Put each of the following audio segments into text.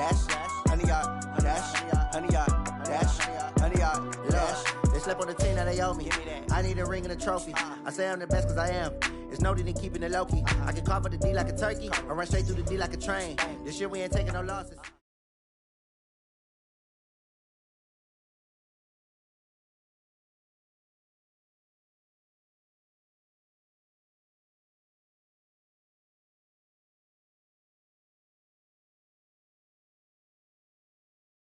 dash, 100-yard dash, 100-yard dash, 100-yard dash. They slept on the team, now they owe me. I need a ring and a trophy. I say I'm the best cause I am. It's noted in keeping it low-key. I can carve up the D like a turkey or run straight through the D like a train. This year we ain't taking no losses.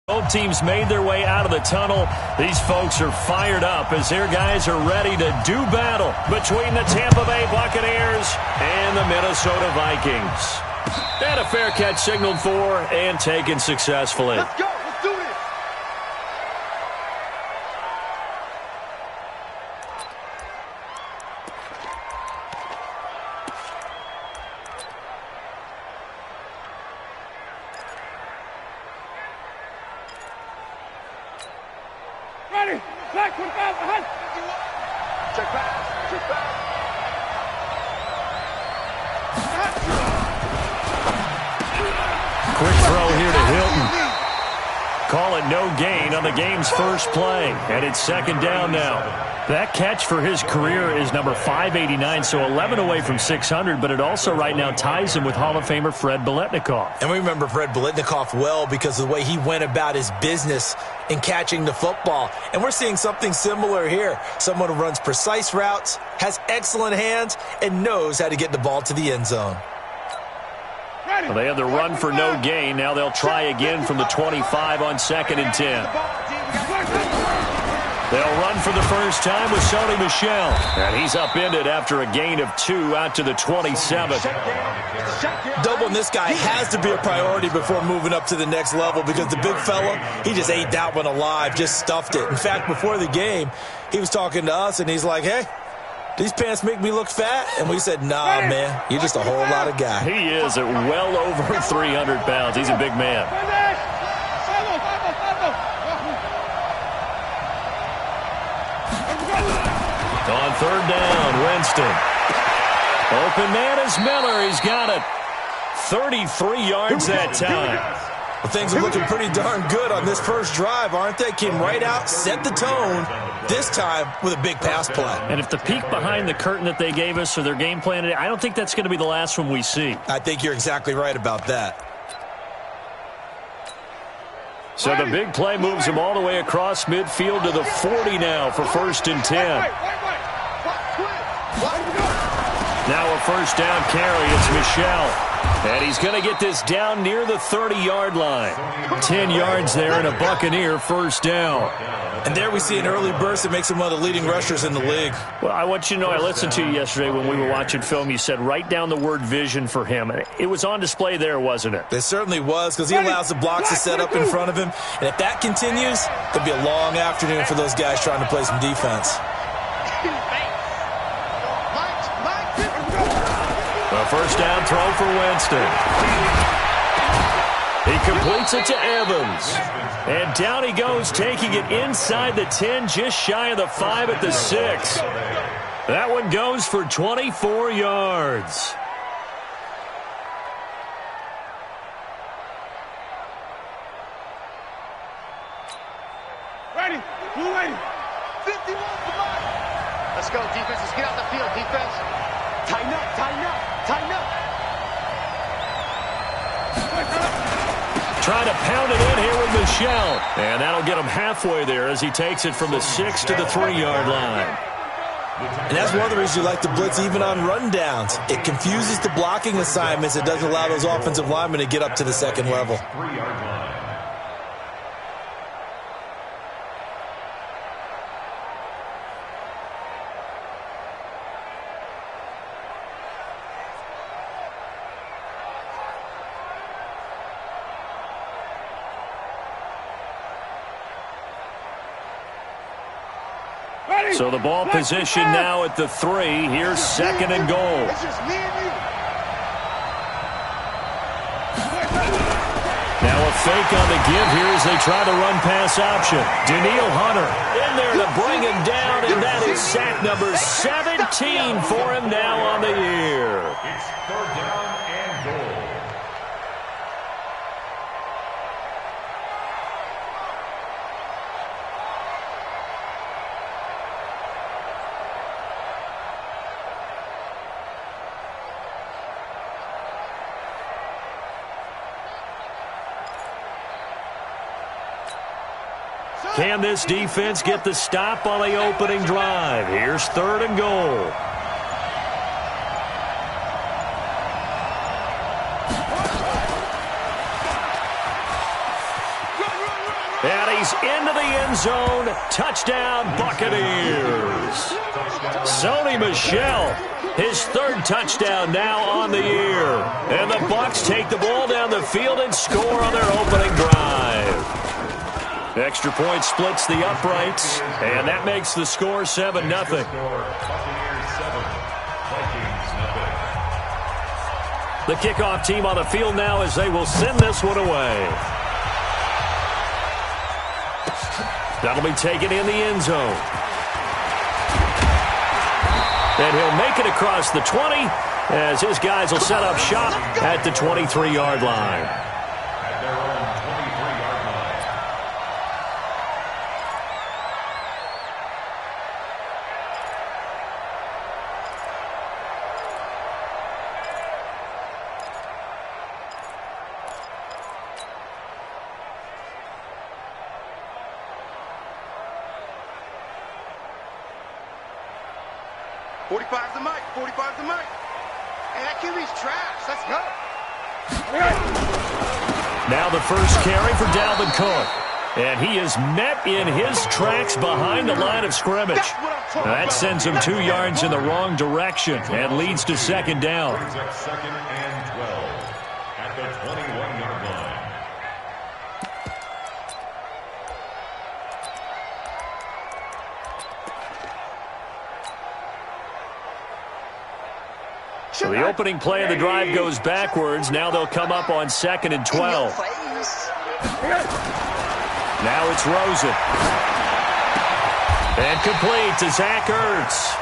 Both teams made their way out of the tunnel. These folks are fired up as their guys are ready to do battle between the Tampa Bay Buccaneers and the Minnesota Vikings. And a fair catch signaled for and taken successfully. Let's go. Let's do this. Ready. Back, 25, ahead. Check back. Check back. Quick throw here to Hilton. Call it no gain on the game's first play. And it's second down now. That catch for his career is number 589, so 11 away from 600, but it also right now ties him with Hall of Famer Fred Biletnikoff. And we remember Fred Biletnikoff well because of the way he went about his business in catching the football. And we're seeing something similar here. Someone who runs precise routes, has excellent hands, and knows how to get the ball to the end zone. Well, they have the run for no gain. Now they'll try again from the 25 on 2nd and 10. They'll run for the first time with Sony Michel. And he's upended after a gain of 2 out to the 27. Doubling this guy has to be a priority before moving up to the next level because the big fella, he just ate that one alive, just stuffed it. In fact, before the game, he was talking to us, and he's like, hey, these pants make me look fat? And we said, nah, man, you're just a whole lot of guy. He is at well over 300 pounds. He's a big man. On third down, Winston. Open man is Miller. He's got it. 33 yards that time. Well, things are looking pretty darn good on this first drive, aren't they? Came right out, set the tone, this time with a big pass play. And if the peek behind the curtain that they gave us or their game plan, I don't think that's going to be the last one we see. I think you're exactly right about that. So the big play moves him all the way across midfield to the 40 now for 1st and 10. Now a first down carry. It's Michel. And he's going to get this down near the 30-yard line. 10 yards there and a Buccaneer first down. And there we see an early burst that makes him one of the leading rushers in the league. Well, I want you to know, I listened to you yesterday when we were watching film. You said write down the word vision for him. It was on display there, wasn't it? It certainly was because he allows the blocks to set up in front of him. And if that continues, it'll be a long afternoon for those guys trying to play some defense. A first down throw for Winston. He completes it to Evans. And down he goes, taking it inside the 10, just shy of the 5 at the 6. That one goes for 24 yards. Ready. Blue ready. 51 for mine. Let's go, defense. Let's get out the field, defense. Tighten up, tighten up, tighten up. Trying to pound it in here with Michel. And that'll get him halfway there as he takes it from the 6 to the 3-yard line. And that's one of the reasons you like to blitz even on rundowns. It confuses the blocking assignments. It doesn't allow those offensive linemen to get up to the second level. So the ball position now at the 3. Here's 2nd and goal. Now a fake on the give here as they try the run pass option. Danielle Hunter in there to bring him down, and that is sack number 17 for him now on the year. It's 3rd down and goal. Can this defense get the stop on the opening drive? Here's 3rd and goal. And he's into the end zone. Touchdown, Buccaneers. Sony Michel, his 3rd touchdown now on the year. And the Bucs take the ball down the field and score on their opening drive. Extra point splits the uprights, and that makes the score 7-0. The kickoff team on the field now as they will send this one away. That'll be taken in the end zone. And he'll make it across the 20 as his guys will set up shop at the 23-yard line. Now the first carry for Dalvin Cook. And he is met in his tracks behind the line of scrimmage. That sends him 2 yards in the wrong direction and leads to 2nd down. 2nd and 12 at the 21-yard line. So the opening play of the drive goes backwards. Now they'll come up on 2nd and 12. Now it's Rosen. And complete to Zach Ertz.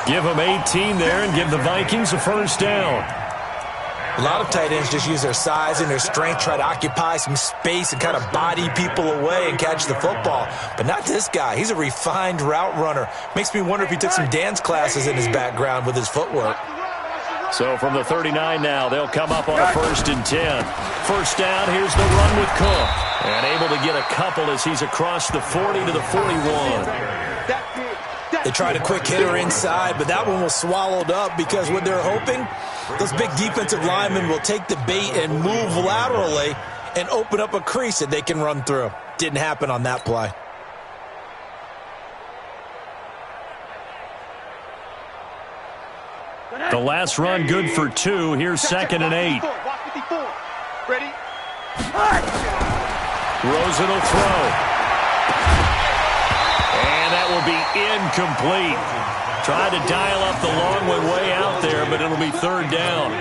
Give him 18 there and give the Vikings a first down. A lot of tight ends just use their size and their strength, try to occupy some space and kind of body people away and catch the football. But not this guy. He's a refined route runner. Makes me wonder if he took some dance classes in his background with his footwork. So from the 39 now, they'll come up on a 1st and 10. First down, here's the run with Cook. And able to get a couple as he's across the 40 to the 41. They tried a quick hitter inside, but that one was swallowed up because what they're hoping, those big defensive linemen will take the bait and move laterally and open up a crease that they can run through. Didn't happen on that play. The last run good for 2. Here's 2nd and 8. Ready? Rosen will throw. And that will be incomplete. Tried to dial up the long one way out there, but it'll be 3rd down.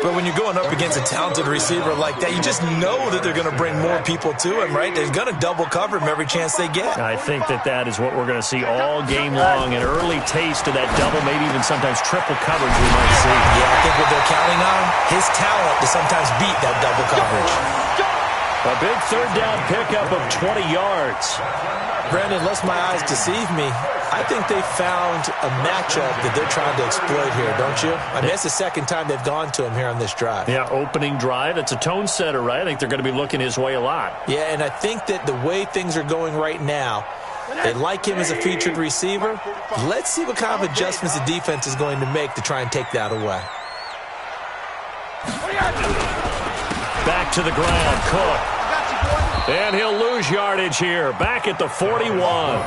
But when you're going up against a talented receiver like that, you just know that they're going to bring more people to him, right? They're going to double cover him every chance they get. I think that is what we're going to see all game long. An early taste of that double, maybe even sometimes triple coverage we might see. Yeah, I think what they're counting on, his talent to sometimes beat that double coverage. A big 3rd down pickup of 20 yards. Brandon, unless my eyes deceive me, I think they found a matchup that they're trying to exploit here, don't you? I mean, it's the 2nd time they've gone to him here on this drive. Yeah, opening drive. It's a tone setter, right? I think they're going to be looking his way a lot. Yeah, and I think that the way things are going right now, they like him as a featured receiver. Let's see what kind of adjustments the defense is going to make to try and take that away. Back to the ground, Cook. And he'll lose yardage here, back at the 41.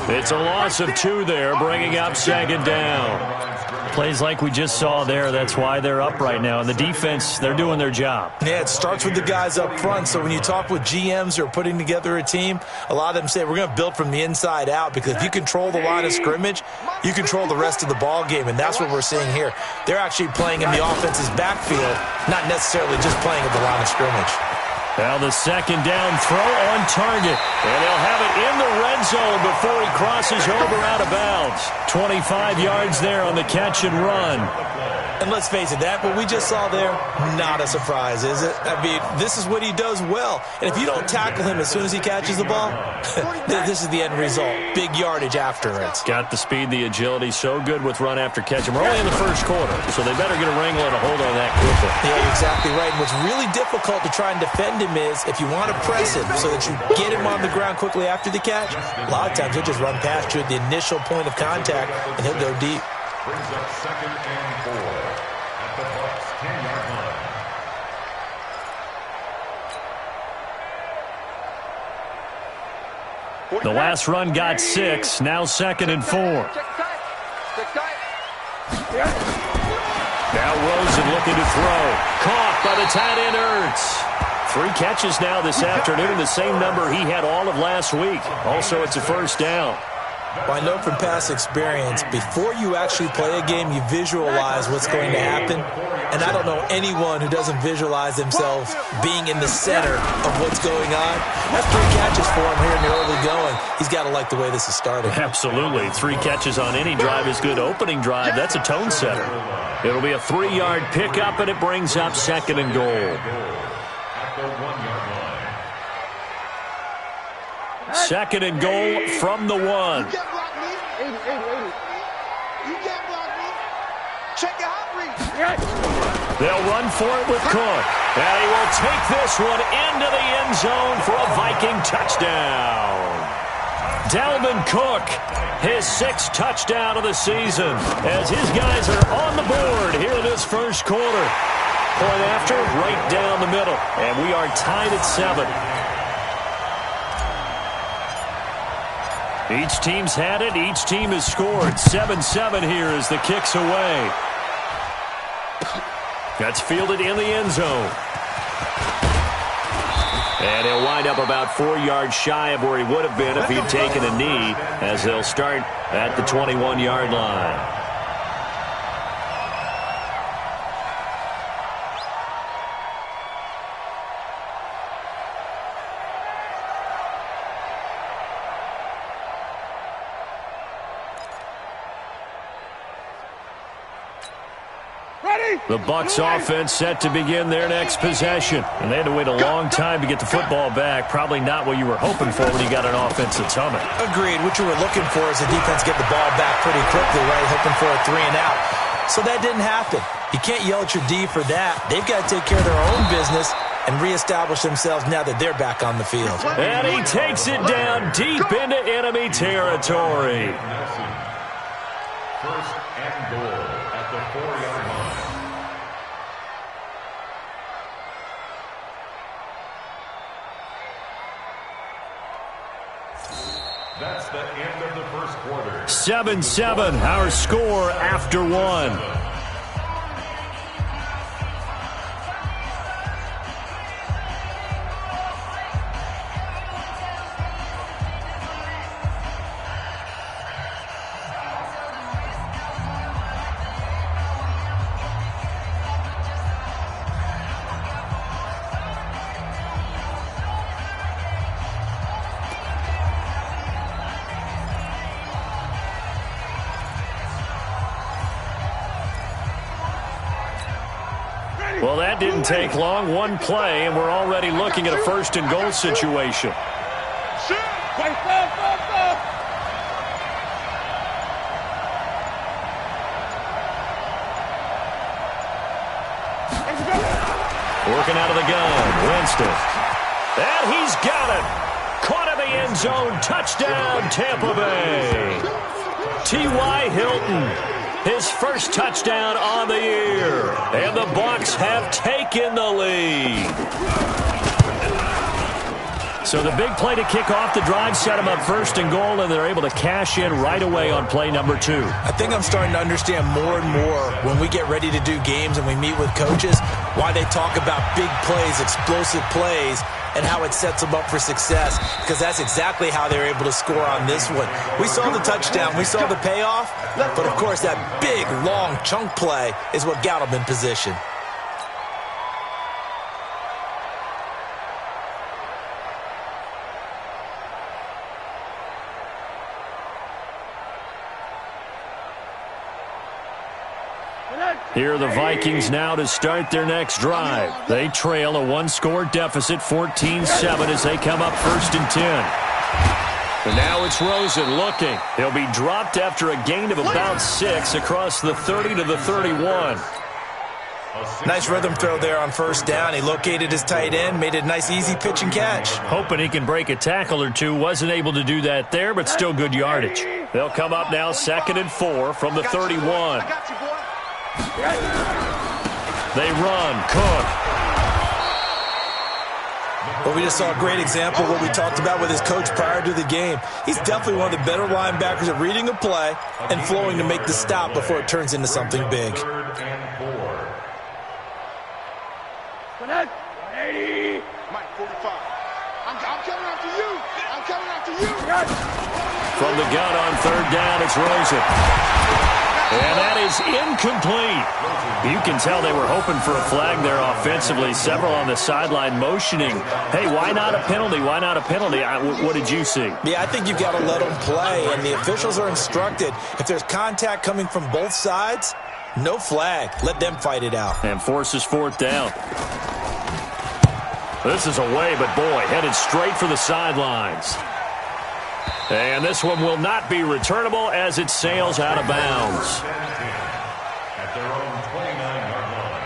It's a loss of 2 there, bringing up 2nd down. Plays like we just saw there, that's why they're up right now. And the defense, they're doing their job. Yeah, it starts with the guys up front. So when you talk with GMs who are putting together a team, a lot of them say we're going to build from the inside out, because if you control the line of scrimmage, you control the rest of the ball game, and that's what we're seeing here. They're actually playing in the offense's backfield, not necessarily just playing at the line of scrimmage. Now the 2nd down throw on target. And he'll have it in the red zone before he crosses over out of bounds. 25 yards there on the catch and run. And let's face it, that what we just saw there, not a surprise, is it? I mean, this is what he does well. And if you don't tackle him as soon as he catches the ball, this is the end result. Big yardage after it. Got the speed, the agility, so good with run after catch. And we're only in the first quarter, so they better get a wrangle and a hold on that quickly. Yeah, you're exactly right. And what's really difficult to try and defend him him is, if you want to press him so that you get him on the ground quickly after the catch, a lot of times he'll just run past you at the initial point of contact, and he'll go deep. Brings up 2nd and 4 at the Bucs 10-yard line. The last run got 6. Now 2nd and 4. Now Rosen looking to throw. Caught by the tight end Ertz. 3 catches now this afternoon, the same number he had all of last week. Also, it's a first down. Well, I know from past experience, before you actually play a game, you visualize what's going to happen. And I don't know anyone who doesn't visualize themselves being in the center of what's going on. That's 3 catches for him here in the early going. He's got to like the way this is starting. Absolutely. 3 catches on any drive is good. Opening drive, that's a tone setter. It'll be a 3-yard pickup, and it brings up 2nd and goal. At the 1-yard line. 2nd and goal from the 1. You can't block me. 80. You can't block me. Check your hot read. They'll run for it with Cook. And he will take this one into the end zone for a Viking touchdown. Dalvin Cook, his 6th touchdown of the season, as his guys are on the board here in this first quarter. Point after, right down the middle. And we are tied at 7. Each team's had it. Each team has scored. 7-7 here as the kick's away. That's fielded in the end zone. And he'll wind up about 4 yards shy of where he would have been if he'd taken a knee, as they'll start at the 21-yard line. The Bucs offense set to begin their next possession. And they had to wait a long time to get the football back. Probably not what you were hoping for when you got an offense that's humming. Agreed. What you were looking for is the defense get the ball back pretty quickly, right? Hoping for a 3 and out. So that didn't happen. You can't yell at your D for that. They've got to take care of their own business and reestablish themselves now that they're back on the field. And he takes it down deep into enemy territory. First and goal at the 4-yard line. That's the end of the first quarter. 7-7, our score after 1. Well, that didn't take long. 1 play, and we're already looking at a 1st and goal situation. Working out of the gun, Winston. And he's got it. Caught in the end zone. Touchdown, Tampa Bay. T.Y. Hilton. His first touchdown on the year. And the Bucs have taken the lead. So the big play to kick off the drive set them up 1st and goal, and they're able to cash in right away on play number 2. I think I'm starting to understand more and more when we get ready to do games and we meet with coaches why they talk about big plays, explosive plays, and how it sets them up for success, because that's exactly how they were able to score on this one. We saw the touchdown. We saw the payoff. But, of course, that big, long chunk play is what got them in position. Here are the Vikings now to start their next drive. They trail a 1-score deficit, 14-7, as they come up 1st and 10. And now it's Rosen looking. He'll be dropped after a gain of about 6 across the 30 to the 31. Nice rhythm throw there on first down. He located his tight end, made it a nice easy pitch and catch. Hoping he can break a tackle or two. Wasn't able to do that there, but still good yardage. They'll come up now 2nd and 4 from the 31. They run. Cook. Well, we just saw a great example of what we talked about with his coach prior to the game. He's definitely one of the better linebackers at reading a play and flowing to make the stop before it turns into something big. 3rd and 4. Mike, 45. I'm coming after you. I'm coming after you. From the gun on 3rd down, it's Rosen. And that is incomplete. You can tell they were hoping for a flag there offensively. Several on the sideline motioning. Hey, why not a penalty? Why not a penalty? What did you see? Yeah, I think you've got to let them play, and the officials are instructed. If there's contact coming from both sides, no flag. Let them fight it out. And forces 4th down. This is away, but boy, headed straight for the sidelines. And this one will not be returnable as it sails out of bounds. At their own 29-yard line.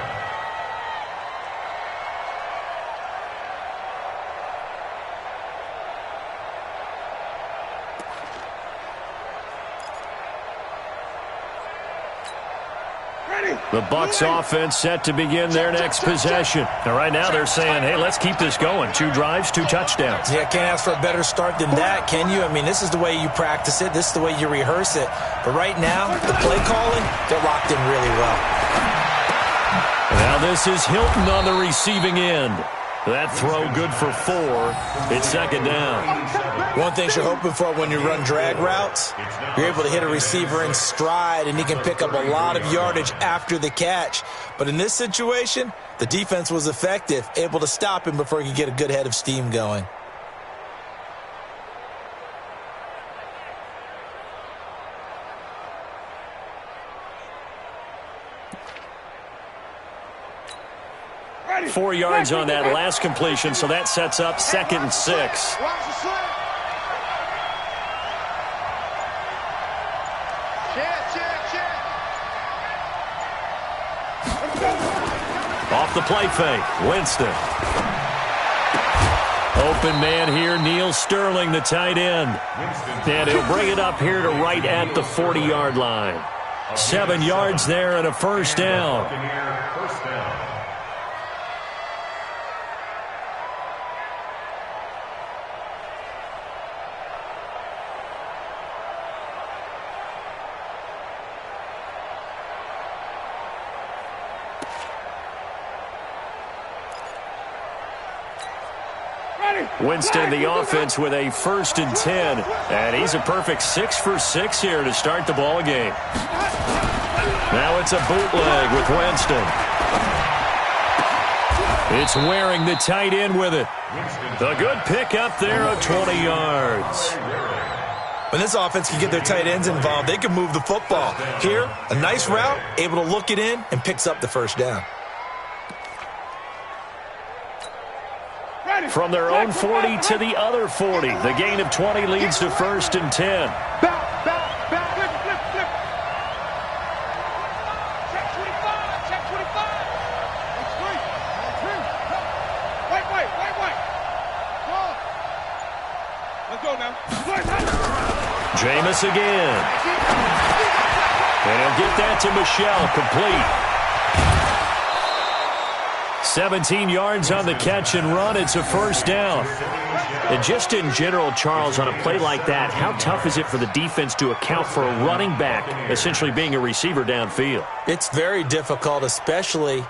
The Bucs offense set to begin their next possession. Now, right now they're saying, hey, let's keep this going. 2 drives, 2 touchdowns. Yeah, can't ask for a better start than that, can you? I mean, this is the way you practice it. This is the way you rehearse it. But right now, the play calling, they're locked in really well. Now this is Hilton on the receiving end. That throw good for 4. It's 2nd down. One thing you're hoping for when you run drag routes, you're able to hit a receiver in stride, and he can pick up a lot of yardage after the catch. But in this situation, the defense was effective, able to stop him before he could get a good head of steam going. Ready. 4 yards on that last completion, so that sets up 2nd and 6. Off the play fake, Winston. Open man here, Neil Sterling, the tight end. And he'll bring it up here to right at the 40-yard line. 7 yards there and a first down. Winston, the offense, with a 1st and 10. And he's a perfect 6 for 6 here to start the ball game. Now it's a bootleg with Winston. It's Waring, the tight end, with it. A good pickup there of 20 yards. When this offense can get their tight ends involved, they can move the football. Here, a nice route, able to look it in, and picks up the first down. From their own 40 to the other 40. The gain of 20 leads to 1st and 10. Back, flip. Check 25. That's great. Wait. Come on. Let's go now. Jameis again. And he'll get that to Michel, complete. 17 yards on the catch and run. It's a first down. And just in general, Charles, on a play like that, how tough is it for the defense to account for a running back essentially being a receiver downfield? It's very difficult, especially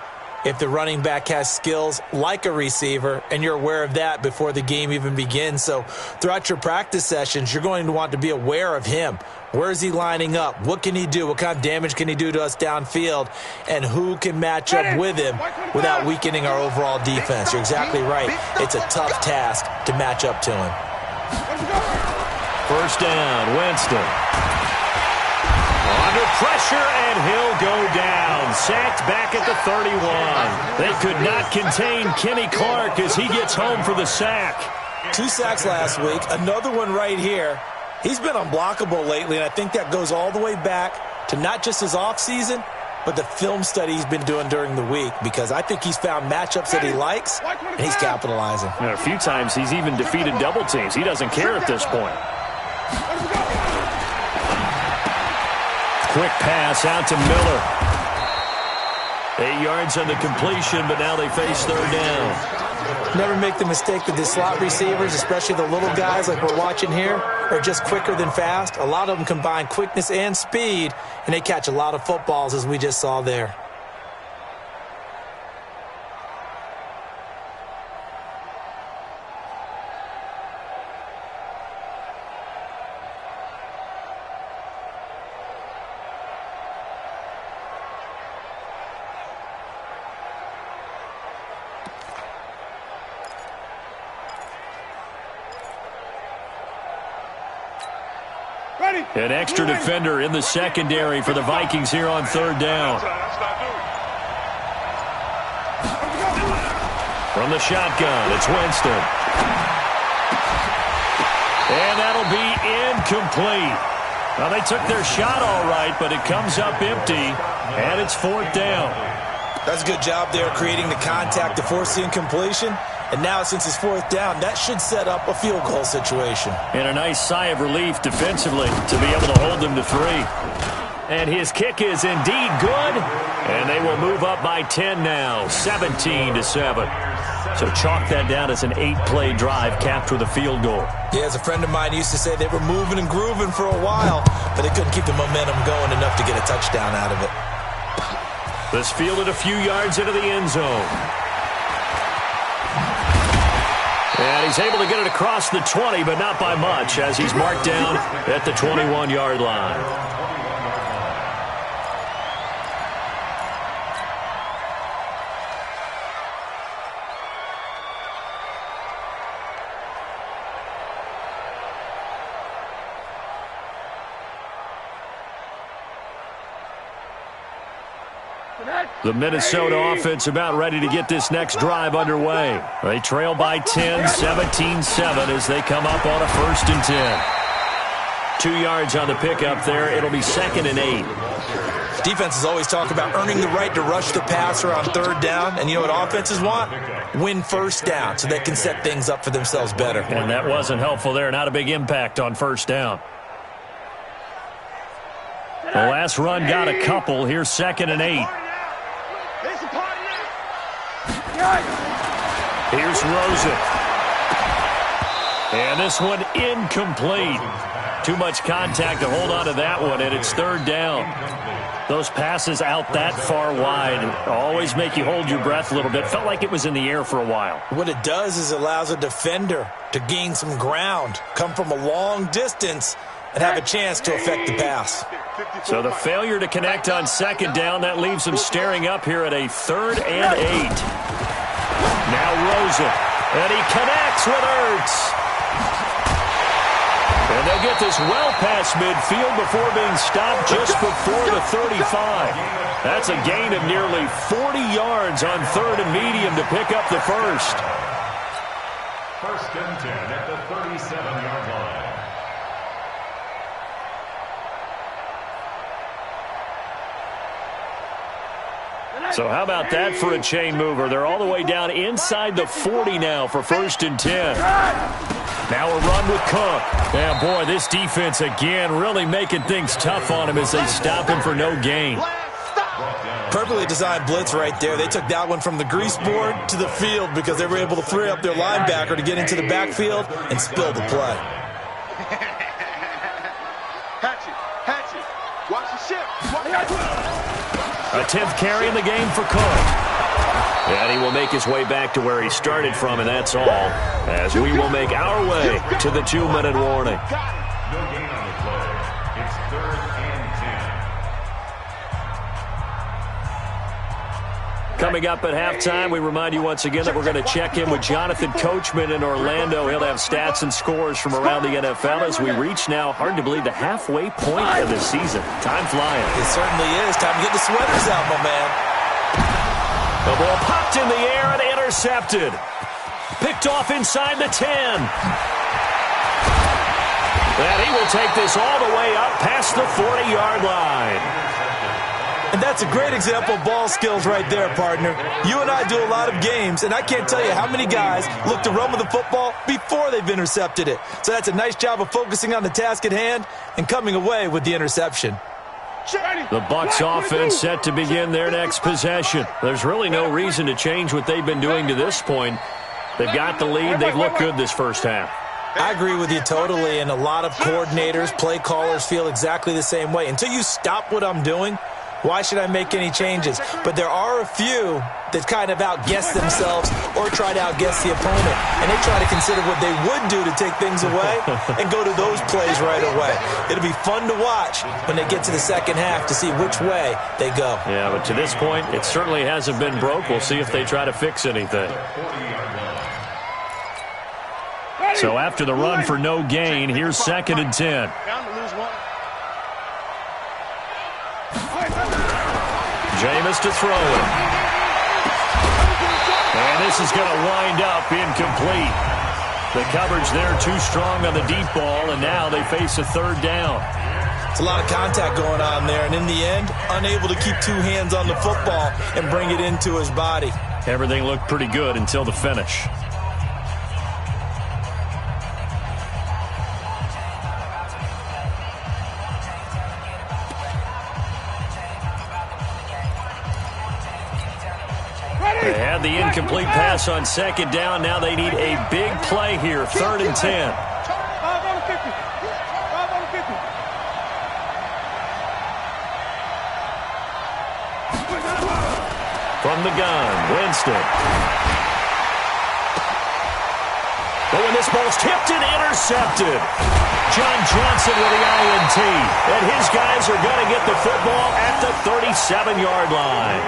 if the running back has skills like a receiver, and you're aware of that before the game even begins. So throughout your practice sessions, you're going to want to be aware of him. Where is he lining up? What can he do? What kind of damage can he do to us downfield? And who can match up with him without weakening our overall defense? You're exactly right. It's a tough task to match up to him. First down, Winston. Under pressure, and he'll go down. Sacked back at the 31. They could not contain Kenny Clark as he gets home for the sack. 2 sacks last week. Another one right here. He's been unblockable lately, and I think that goes all the way back to not just his offseason, but the film study he's been doing during the week, because I think he's found matchups that he likes, and he's capitalizing. A few times he's even defeated double teams. He doesn't care at this point. Quick pass out to Miller. 8 yards on the completion, but now they face third down. Never make the mistake that the slot receivers, especially the little guys like we're watching here, are just quicker than fast. A lot of them combine quickness and speed, and they catch a lot of footballs, as we just saw there. An extra defender in the secondary for the Vikings here on third down. From the shotgun, it's Winston. And that'll be incomplete. Well, they took their shot all right, but it comes up empty, and it's fourth down. That's a good job there creating the contact to force the incompletion. And now, since it's fourth down, that should set up a field goal situation. And a nice sigh of relief defensively to be able to hold them to 3. And his kick is indeed good. And they will move up by 10 now, 17-7. So chalk that down as an 8-play drive capped with a field goal. Yeah, as a friend of mine used to say, they were moving and grooving for a while, but they couldn't keep the momentum going enough to get a touchdown out of it. This fielded a few yards into the end zone. And he's able to get it across the 20, but not by much, as he's marked down at the 21-yard line. The Minnesota offense about ready to get this next drive underway. They trail by 10, 17-7 as they come up on a 1st and 10. 2 yards on the pickup there. It'll be 2nd and 8. Defenses always talk about earning the right to rush the passer on third down. And you know what offenses want? Win first down so they can set things up for themselves better. And that wasn't helpful there. Not a big impact on first down. The last run got a couple. Here's 2nd and 8. Here's Rosen. And this one incomplete. Too much contact to hold on to that one, and it's third down. Those passes out that far wide always make you hold your breath a little bit. Felt like it was in the air for a while. What it does is it allows a defender to gain some ground, come from a long distance, and have a chance to affect the pass. So the failure to connect on 2nd down, that leaves them staring up here at a 3rd and 8. Now Rosen, and he connects with Ertz. And they'll get this well past midfield before being stopped just before the 35. That's a gain of nearly 40 yards on 3rd and medium to pick up the first. 1st and 10 at the 37-yard line. So how about that for a chain mover? They're all the way down inside the 40 now for 1st and 10. Now a run with Cook. Yeah, boy, this defense again really making things tough on him as they stop him for no gain. Perfectly designed blitz right there. They took that one from the grease board to the field because they were able to free up their linebacker to get into the backfield and spill the play. Hatchet, watch the ship. A 10th carry in the game for Cook. And he will make his way back to where he started from, and that's all, as we will make our way to the 2-minute warning. No gain on the play. It's 3rd and 10. Coming up at halftime, we remind you once again that we're going to check in with Jonathan Coachman in Orlando. He'll have stats and scores from around the NFL as we reach now, hard to believe, the halfway point of the season. Time flying. It certainly is. Time to get the sweaters out, my man. The ball popped in the air and intercepted. Picked off inside the 10. And he will take this all the way up past the 40-yard line. And that's a great example of ball skills right there, partner. You and I do a lot of games, and I can't tell you how many guys look to run with the football before they've intercepted it. So that's a nice job of focusing on the task at hand and coming away with the interception. The Bucs offense set to begin their next possession. There's really no reason to change what they've been doing to this point. They've got the lead. They've looked good this first half. I agree with you totally, and a lot of coordinators, play callers feel exactly the same way. Until you stop what I'm doing, why should I make any changes? But there are a few that kind of outguess themselves or try to outguess the opponent. And they try to consider what they would do to take things away and go to those plays right away. It'll be fun to watch when they get to the second half to see which way they go. Yeah, but to this point, it certainly hasn't been broke. We'll see if they try to fix anything. So after the run for no gain, here's 2nd and 10. Jameis to throw it. And this is going to wind up incomplete. The coverage there too strong on the deep ball, and now they face a 3rd down. It's a lot of contact going on there, and in the end, unable to keep 2 hands on the football and bring it into his body. Everything looked pretty good until the finish. They had the incomplete pass on 2nd down. Now they need a big play here. 3rd and 10. From the gun, Winston. Oh, and this ball's tipped and intercepted. John Johnson with the INT. And his guys are going to get the football at the 37-yard line.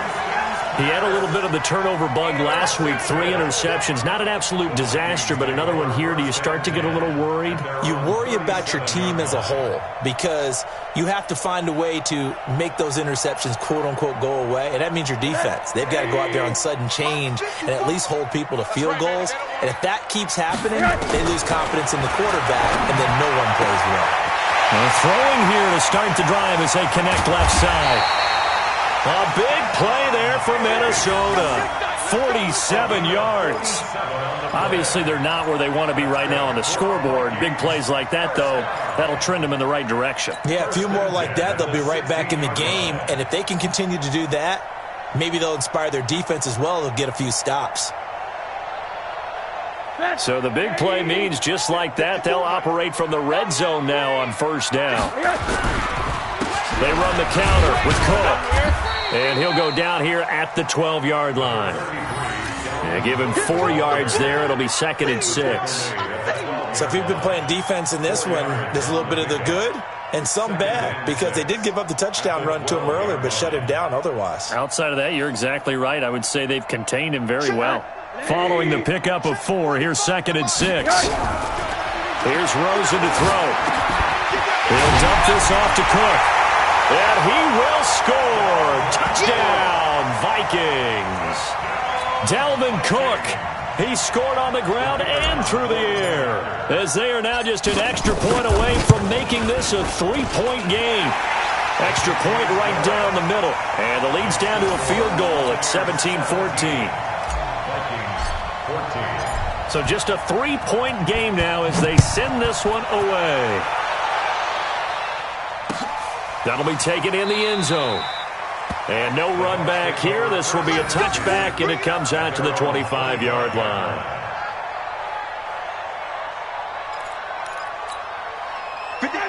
He had a little bit of the turnover bug last week, 3 interceptions. Not an absolute disaster, but another one here. Do you start to get a little worried? You worry about your team as a whole because you have to find a way to make those interceptions, quote-unquote, go away, and that means your defense. They've got to go out there on sudden change and at least hold people to field goals. And if that keeps happening, they lose confidence in the quarterback, and then no one plays well. Well, throwing here to start the drive as they connect left side. A big play there for Minnesota. 47 yards. Obviously, they're not where they want to be right now on the scoreboard. Big plays like that, though, that'll trend them in the right direction. Yeah, a few more like that, they'll be right back in the game. And if they can continue to do that, maybe they'll inspire their defense as well. They'll get a few stops. So the big play means just like that, they'll operate from the red zone now on 1st down. They run the counter with Cook. And he'll go down here at the 12-yard line. Yeah, give him 4 yards there. It'll be 2nd and 6. So if you've been playing defense in this one, there's a little bit of the good and some bad because they did give up the touchdown run to him earlier but shut him down otherwise. Outside of that, you're exactly right. I would say they've contained him very well. Following the pickup of 4, here's 2nd and 6. Here's Rosen to throw. He'll dump this off to Cook. And he will score. Touchdown, Vikings. Dalvin Cook. He scored on the ground and through the air. As they are now just an extra point away from making this a 3-point game. Extra point right down the middle. And the lead's down to a field goal at 17-14. So just a 3-point game now as they send this one away. That'll be taken in the end zone. And no run back here. This will be a touchback, and it comes out to the 25-yard line.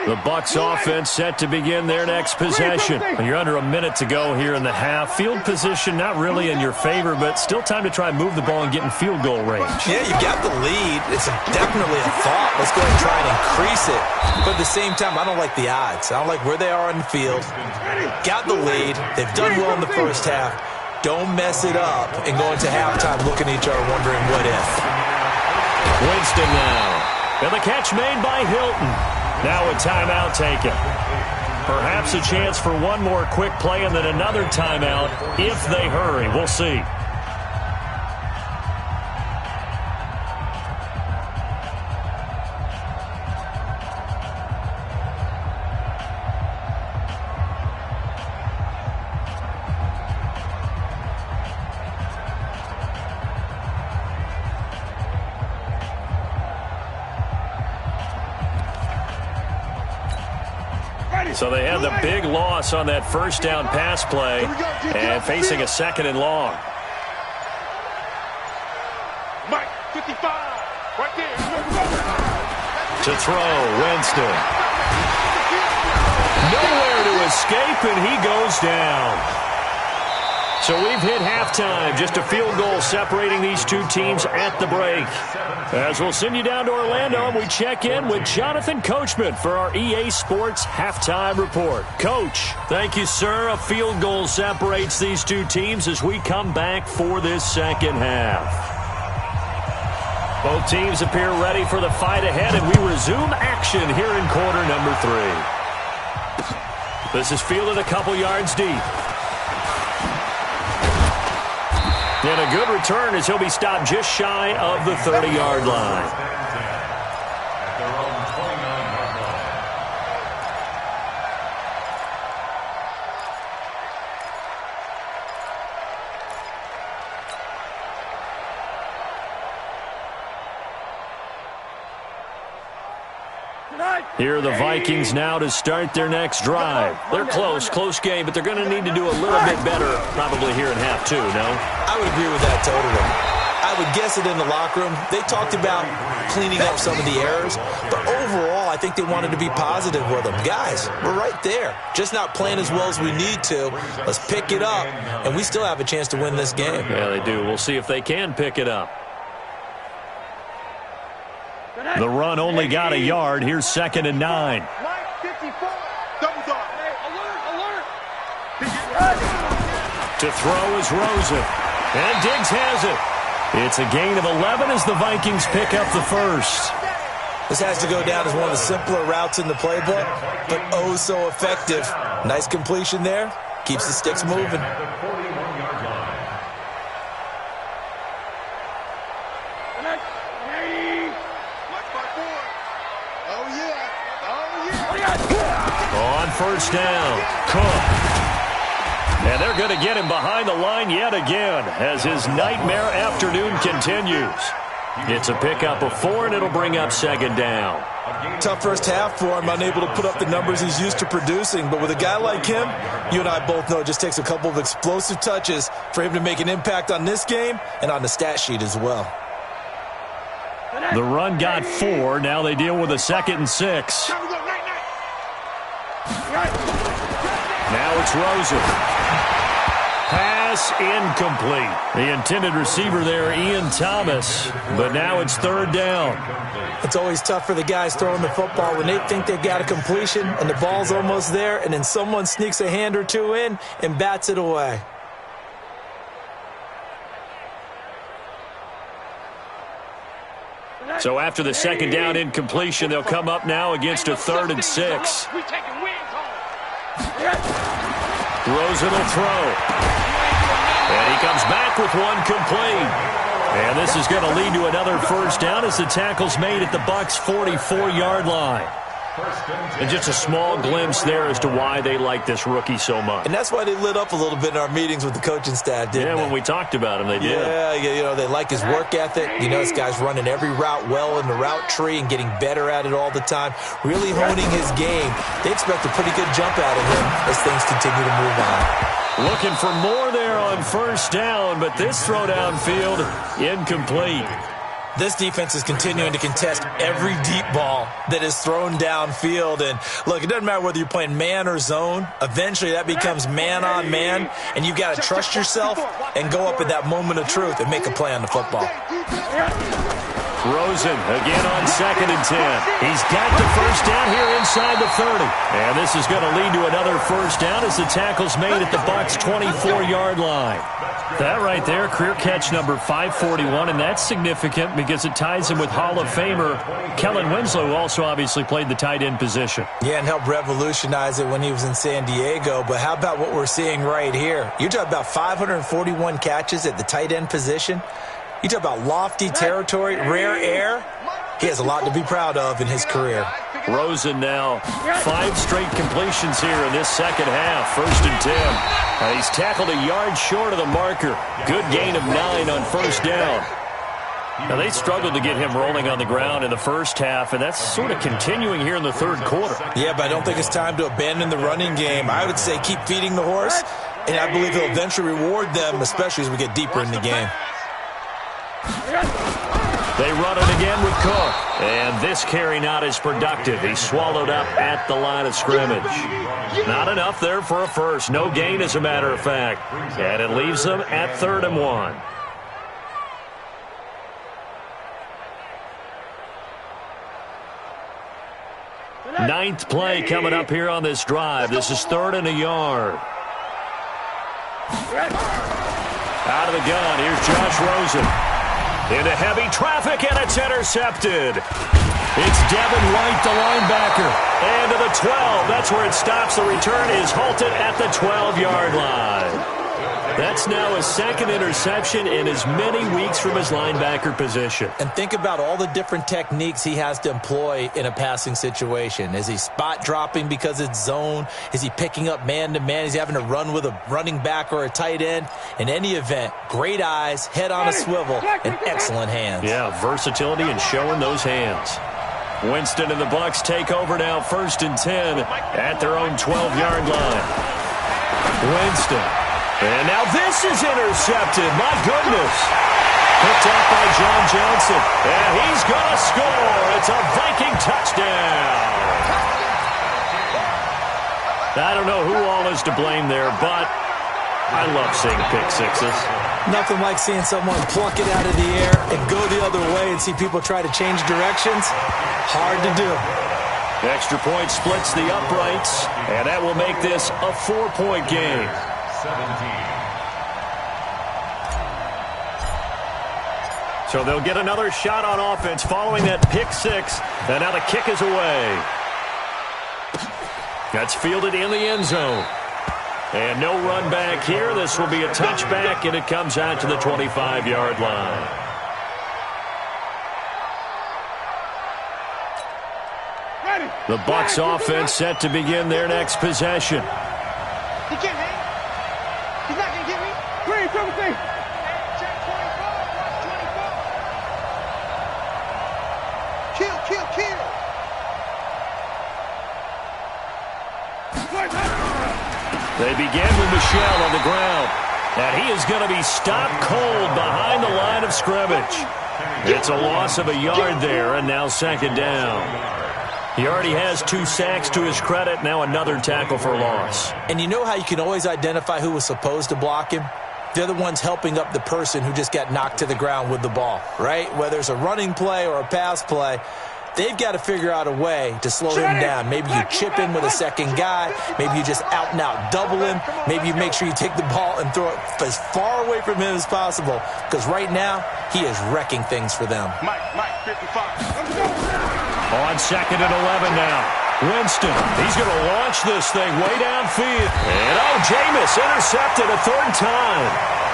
The Bucs offense set to begin their next possession. You're under a minute to go here in the half. Field position not really in your favor, but still time to try and move the ball and get in field goal range. Yeah, you got the lead. It's definitely a thought. Let's go ahead and try and increase it. But at the same time, I don't like the odds. I don't like where they are in the field. Got the lead. They've done well in the first half. Don't mess it up and go into halftime looking at each other wondering what if. Winston now. And the catch made by Hilton. Now a timeout taken. Perhaps a chance for one more quick play and then another timeout if they hurry. We'll see. So they had the big loss on that first down pass play and facing a 2nd and long. Mike, 55, right there. To throw, Winston. Nowhere to escape, and he goes down. So we've hit halftime. Just a field goal separating these two teams at the break. As we'll send you down to Orlando, and we check in with Jonathan Coachman for our EA Sports Halftime Report. Coach, thank you, sir. A field goal separates these two teams as we come back for this second half. Both teams appear ready for the fight ahead, and we resume action here in quarter number 3. This is fielded a couple yards deep. And a good return as he'll be stopped just shy of the 30-yard line. At their own 29-yard line. Here are the Vikings now to start their next drive. They're close game, but they're going to need to do a little bit better probably here in half 2, no? I would agree with that totally. I would guess it in the locker room. They talked about cleaning up some of the errors, but overall, I think they wanted to be positive with them. Guys, we're right there. Just not playing as well as we need to. Let's pick it up, and we still have a chance to win this game. Yeah, they do. We'll see if they can pick it up. The run only got a yard. Here's 2nd and 9. Mike, 54, double dog. Alert. To throw is Rosen. And Diggs has it. It's a gain of 11 as the Vikings pick up the first. This has to go down as one of the simpler routes in the playbook, but oh so effective. Nice completion there. Keeps the sticks moving. At the 41-yard line. On first down, Cook. And they're going to get him behind the line yet again as his nightmare afternoon continues. It's a pickup of 4, and it'll bring up 2nd down. Tough first half for him, unable to put up the numbers he's used to producing. But with a guy like him, you and I both know it just takes a couple of explosive touches for him to make an impact on this game and on the stat sheet as well. The run got 4. Now they deal with a 2nd and 6. Now it's Rosen. Pass incomplete. The intended receiver there, Ian Thomas. But now it's 3rd down. It's always tough for the guys throwing the football when they think they've got a completion and the ball's almost there, and then someone sneaks a hand or two in and bats it away. So after the 2nd down incompletion, they'll come up now against a 3rd and 6. Rosen will throw. And he comes back with one complete. And this is going to lead to another first down as the tackle's made at the Bucs' 44-yard line. And just a small glimpse there as to why they like this rookie so much. And that's why they lit up a little bit in our meetings with the coaching staff, didn't they? Yeah, when we talked about him, they did. Yeah, you know, they like his work ethic. You know, this guy's running every route well in the route tree and getting better at it all the time, really honing his game. They expect a pretty good jump out of him as things continue to move on. Looking for more there on first down, but this throw downfield incomplete. This defense is continuing to contest every deep ball that is thrown downfield. And, look, it doesn't matter whether you're playing man or zone. Eventually, that becomes man-on-man, and you've got to trust yourself and go up at that moment of truth and make a play on the football. Rosen again on 2nd and 10. He's got the first down here inside the 30. And this is going to lead to another first down as the tackle's made at the Bucs' 24-yard line. That right there, career catch number 541, and that's significant because it ties him with Hall of Famer Kellen Winslow, who also obviously played the tight end position. Yeah, and helped revolutionize it when he was in San Diego. But how about what we're seeing right here? You're talking about 541 catches at the tight end position. You talk about lofty territory, rare air. He has a lot to be proud of in his career. Rosen now 5 straight completions here in this second half. 1st and 10. He's tackled a yard short of the marker. Good gain of 9 on first down. Now, they struggled to get him rolling on the ground in the first half, and that's sort of continuing here in the third quarter. Yeah, but I don't think it's time to abandon the running game. I would say keep feeding the horse, and I believe he'll eventually reward them, especially as we get deeper in the game. They run it again with Cook, and this carry not as productive. He's swallowed up at the line of scrimmage. Not enough there for a first. No gain, as a matter of fact. And it leaves them at 3rd and 1. Ninth play coming up here on this drive. This is 3rd and a yard. Out of the gun, here's Josh Rosen. Into heavy traffic, and it's intercepted. It's Devin White, the linebacker. And to the 12. That's where it stops. The return is halted at the 12-yard line. That's now his 2nd interception in as many weeks from his linebacker position. And think about all the different techniques he has to employ in a passing situation. Is he spot dropping because it's zone? Is he picking up man-to-man? Is he having to run with a running back or a tight end? In any event, great eyes, head on a swivel, and excellent hands. Yeah, versatility and showing those hands. Winston and the Bucs take over now, 1st and 10 at their own 12-yard line. Winston. And now this is intercepted. My goodness. Picked up by John Johnson. And he's going to score. It's a Viking touchdown. I don't know who all is to blame there, but I love seeing pick sixes. Nothing like seeing someone pluck it out of the air and go the other way and see people try to change directions. Hard to do. Extra point splits the uprights, and that will make this a 4-point game. 17. So they'll get another shot on offense following that pick six, and now the kick is away. That's fielded in the end zone. And no run back here. This will be a touchback, and it comes out to the 25-yard line. The Bucs offense set to begin their next possession. He can't hang. He's not going to get me. Green, come with me. Check 24. Kill, kill, kill. They begin with Michel on the ground. And he is going to be stopped cold behind the line of scrimmage. It's a loss of a yard there, and now 2nd down. He already has 2 sacks to his credit. Now another tackle for loss. And you know how you can always identify who was supposed to block him? They're the ones helping up the person who just got knocked to the ground with the ball, right? Whether it's a running play or a pass play, they've got to figure out a way to slow him down. Maybe you chip him with a second guy. Maybe you just out-and-out double him. Maybe you make sure you take the ball and throw it as far away from him as possible. Because right now, he is wrecking things for them. Mike, 55. On 2nd and 11 now. Winston, he's going to launch this thing way downfield. And Jameis intercepted a 3rd time.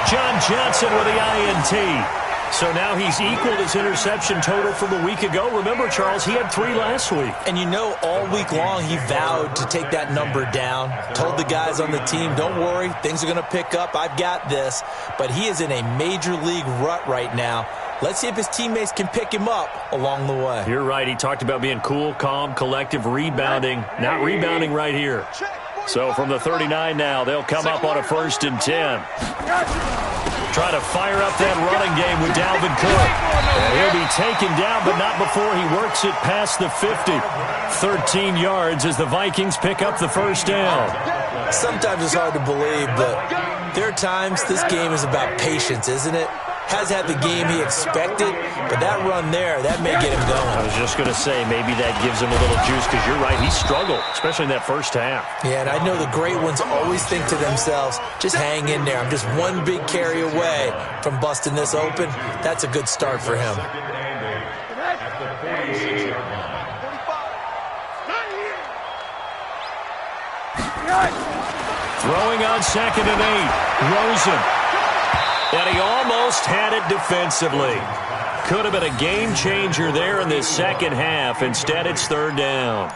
John Johnson with the INT. So now he's equaled his interception total from a week ago. Remember, Charles, he had 3 last week. And you know, all week long he vowed to take that number down. Told the guys on the team, don't worry, things are going to pick up. I've got this. But he is in a major league rut right now. Let's see if his teammates can pick him up along the way. You're right. He talked about being cool, calm, collective, rebounding. Not rebounding right here. So from the 39 now, they'll come up on a 1st and 10. Try to fire up that running game with Dalvin Cook. And he'll be taken down, but not before he works it past the 50. 13 yards as the Vikings pick up the 1st down. Sometimes it's hard to believe, but there are times this game is about patience, isn't it? Has had the game he expected, but that run there, that may get him going. I was just going to say, maybe that gives him a little juice, because you're right, he struggled, especially in that first half. Yeah, and I know the great ones always think to themselves, just hang in there. I'm just one big carry away from busting this open. That's a good start for him. At the 46-yard line. Throwing on 2nd and 8, Rosen. And he almost had it defensively. Could have been a game changer there in this second half. Instead, it's 3rd down.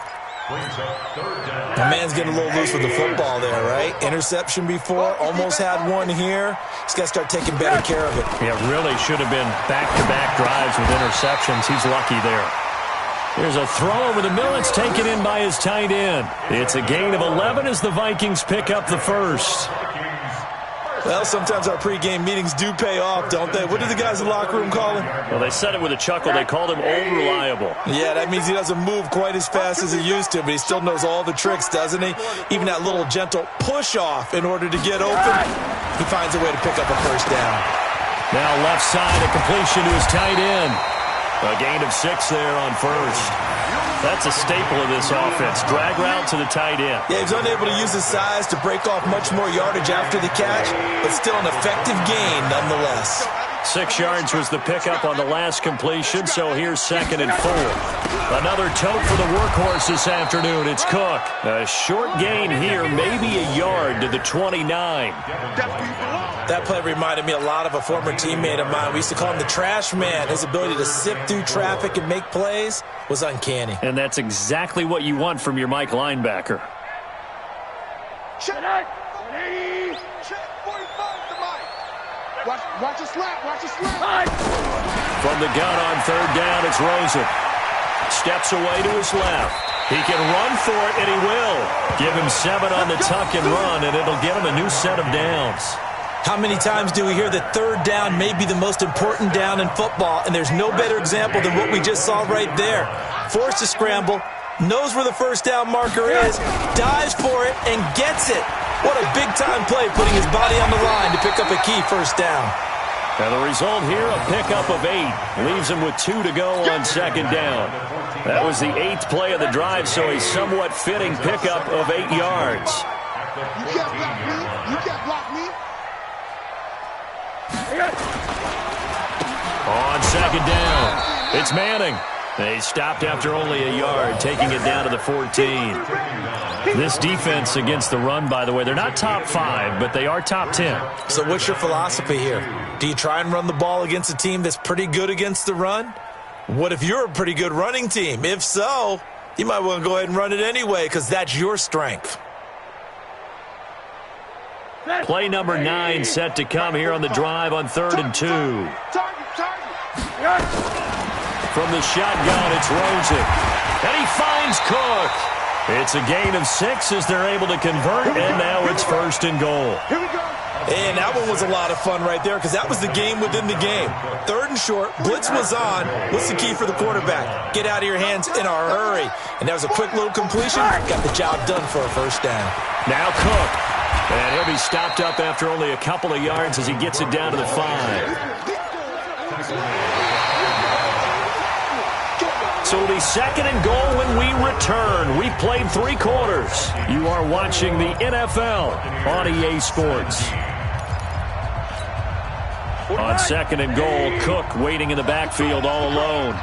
brings up third down. The man's getting a little loose with the football there, right? Interception before, almost had one here. He's got to start taking better care of it. Yeah, really should have been back-to-back drives with interceptions. He's lucky there. Here's a throw over the middle. It's taken in by his tight end. It's a gain of 11 as the Vikings pick up the first. Well, sometimes our pregame meetings do pay off, don't they? What did the guys in the locker room call him? Well, they said it with a chuckle. They called him Old Reliable. Yeah, that means he doesn't move quite as fast as he used to, but he still knows all the tricks, doesn't he? Even that little gentle push-off in order to get open, he finds a way to pick up a first down. Now left side, a completion to his tight end. A gain of 6 there on first. That's a staple of this offense. Drag route to the tight end. Yeah, he's unable to use his size to break off much more yardage after the catch, but still an effective gain nonetheless. 6 yards was the pickup on the last completion, so here's 2nd and 4. Another tote for the workhorse this afternoon. It's Cook. A short gain here, maybe a yard to the 29. That play reminded me a lot of a former teammate of mine. We used to call him the trash man. His ability to sift through traffic and make plays was uncanny. And that's exactly what you want from your Mike linebacker. Check. Check. 45 to Mike. Watch a slap. Watch a slap. From the gun on 3rd down, it's Rosen. Steps away to his left. He can run for it, and he will. Give him 7 on the tuck and run, and it'll get him a new set of downs. How many times do we hear that 3rd down may be the most important down in football, and there's no better example than what we just saw right there. Forced to scramble, knows where the first down marker is, dives for it, and gets it. What a big-time play, putting his body on the line to pick up a key first down. And the result here, a pickup of 8. Leaves him with 2 to go on 2nd down. That was the 8th play of the drive, so a somewhat fitting pickup of 8 yards. You can't block me. You can't block me. On 2nd down, it's Manning. They stopped after only a yard, taking it down to the 14. This defense against the run, by the way, they're not top 5, but they are top 10. So what's your philosophy here? Do you try and run the ball against a team that's pretty good against the run? What if you're a pretty good running team? If so, you might want to go ahead and run it anyway because that's your strength. Play number 9 set to come here on the drive on 3rd and 2. From the shotgun, it's Rosen. And he finds Cook. It's a gain of 6 as they're able to convert, and now it's 1st and goal. Here we go. And that one was a lot of fun right there because that was the game within the game. 3rd and short, blitz was on. What's the key for the quarterback? Get out of your hands in a hurry. And that was a quick little completion. Got the job done for a first down. Now Cook. And he'll be stopped up after only a couple of yards as he gets it down to the 5. So it'll be 2nd and goal when we return. We've played 3 quarters. You are watching the NFL on EA Sports. On 2nd and goal, Cook waiting in the backfield all alone.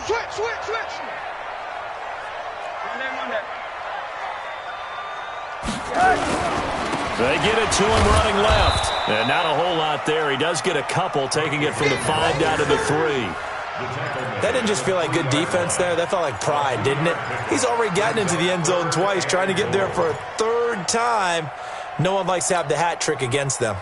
Switch. They get it to him running left. And not a whole lot there. He does get a couple, taking it from the 5 down to the 3. That didn't just feel like good defense there. That felt like pride, didn't it? He's already gotten into the end zone twice, trying to get there for a 3rd time. No one likes to have the hat trick against them.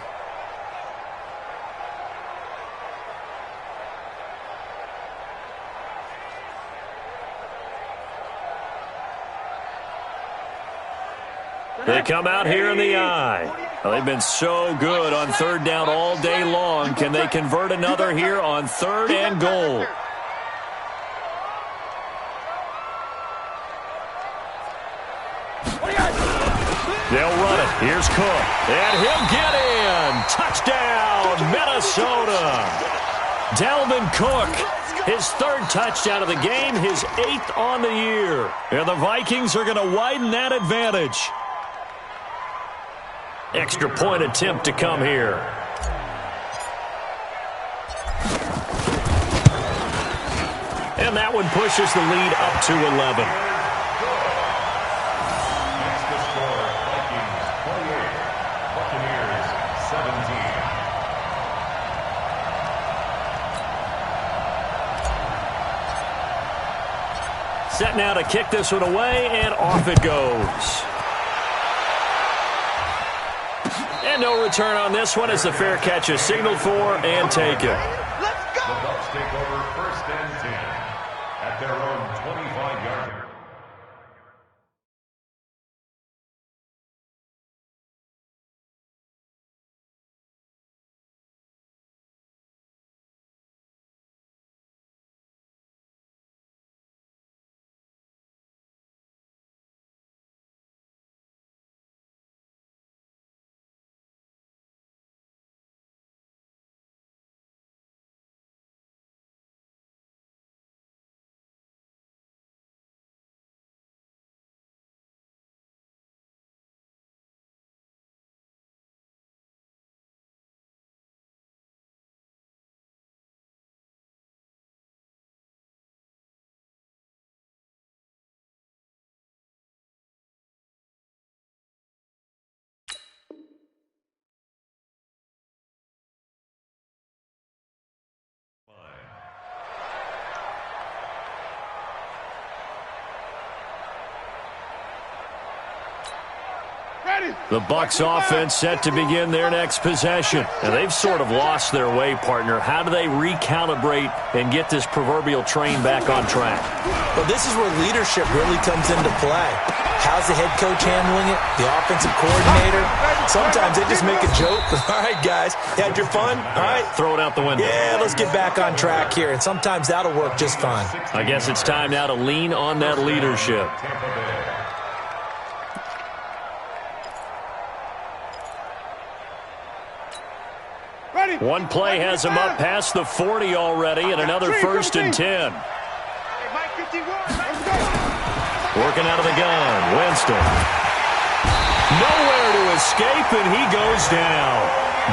They come out here in the eye. Well, they've been so good on 3rd down all day long. Can they convert another here on 3rd and goal? They'll run it. Here's Cook. And he'll get in. Touchdown, Minnesota. Dalvin Cook, his 3rd touchdown of the game, his 8th on the year. And the Vikings are going to widen that advantage. Extra point attempt to come here. And that one pushes the lead up to 11. That's the score. Vikings 28, Buccaneers 17. set now to kick this one away, and off it goes. And no return on this one as the fair catch is signaled for and taken. Let's go! The Bucs take over 1st and 10 at their own 25-yard line. The Bucs offense set to begin their next possession. And they've sort of lost their way, partner. How do they recalibrate and get this proverbial train back on track? Well, this is where leadership really comes into play. How's the head coach handling it? The offensive coordinator? Sometimes they just make a joke. All right, guys, you had your fun? All right. Throw it out the window. Yeah, let's get back on track here. And sometimes that'll work just fine. I guess it's time now to lean on that leadership. One play has him up past the 40 already, and another 1st and 10. Working out of the gun, Winston. Nowhere to escape, and he goes down.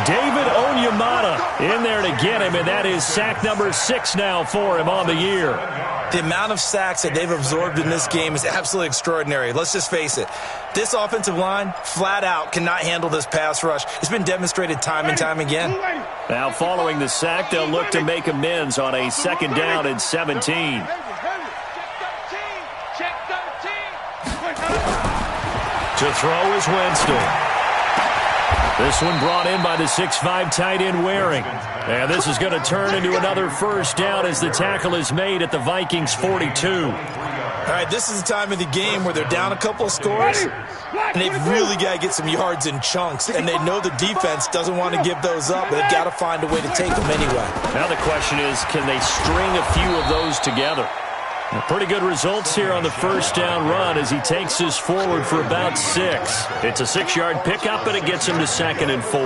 David Onyemata in there to get him, and that is sack number 6 now for him on the year. The amount of sacks that they've absorbed in this game is absolutely extraordinary. Let's just face it. This offensive line, flat out, cannot handle this pass rush. It's been demonstrated time and time again. Now, following the sack, they'll look to make amends on a 2nd down and 17. To throw is Winston. This one brought in by the 6'5" tight end Waring. And this is going to turn into another 1st down as the tackle is made at the Vikings 42. All right, this is the time of the game where they're down a couple of scores, and they've really got to get some yards in chunks, and they know the defense doesn't want to give those up, but they've got to find a way to take them anyway. Now the question is, can they string a few of those together? Pretty good results here on the 1st down run as he takes this forward for about 6. It's a 6-yard pickup, and it gets him to 2nd and 4.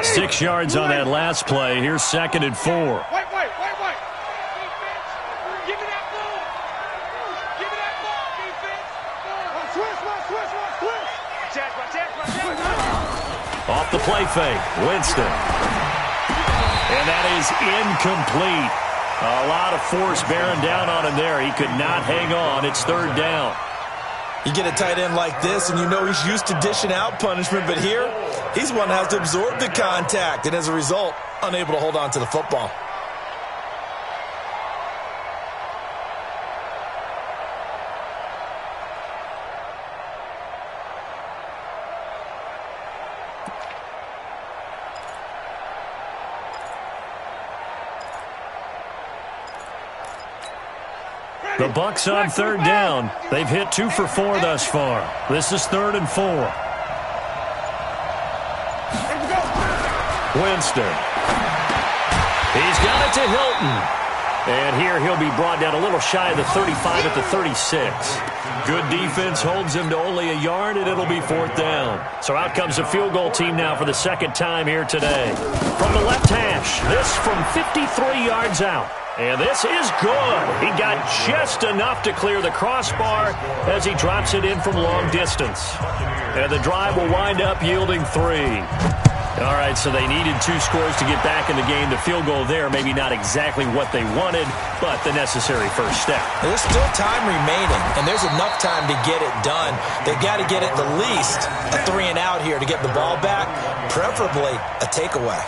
6 yards on that last play. Here's 2nd and 4. Wait. Give me that ball. Give me that ball, defense. Switch. Off the play fake, Winston. And that is incomplete. A lot of force bearing down on him there. He could not hang on. It's 3rd down. You get a tight end like this, and you know he's used to dishing out punishment, but here, he's one that has to absorb the contact, and as a result, unable to hold on to the football. The Bucs on 3rd down. They've hit 2 for 4 thus far. This is 3rd and 4. Winston. He's got it to Hilton. And here he'll be brought down a little shy of the 35 at the 36. Good defense holds him to only a yard, and it'll be 4th down. So out comes the field goal team now for the 2nd time here today. From the left hash, this from 53 yards out. And this is good. He got just enough to clear the crossbar as he drops it in from long distance. And the drive will wind up yielding 3. All right, so they needed 2 scores to get back in the game. The field goal there, maybe not exactly what they wanted, but the necessary first step. There's still time remaining, and there's enough time to get it done. They've got to get at the least a 3 and out here to get the ball back, preferably a takeaway.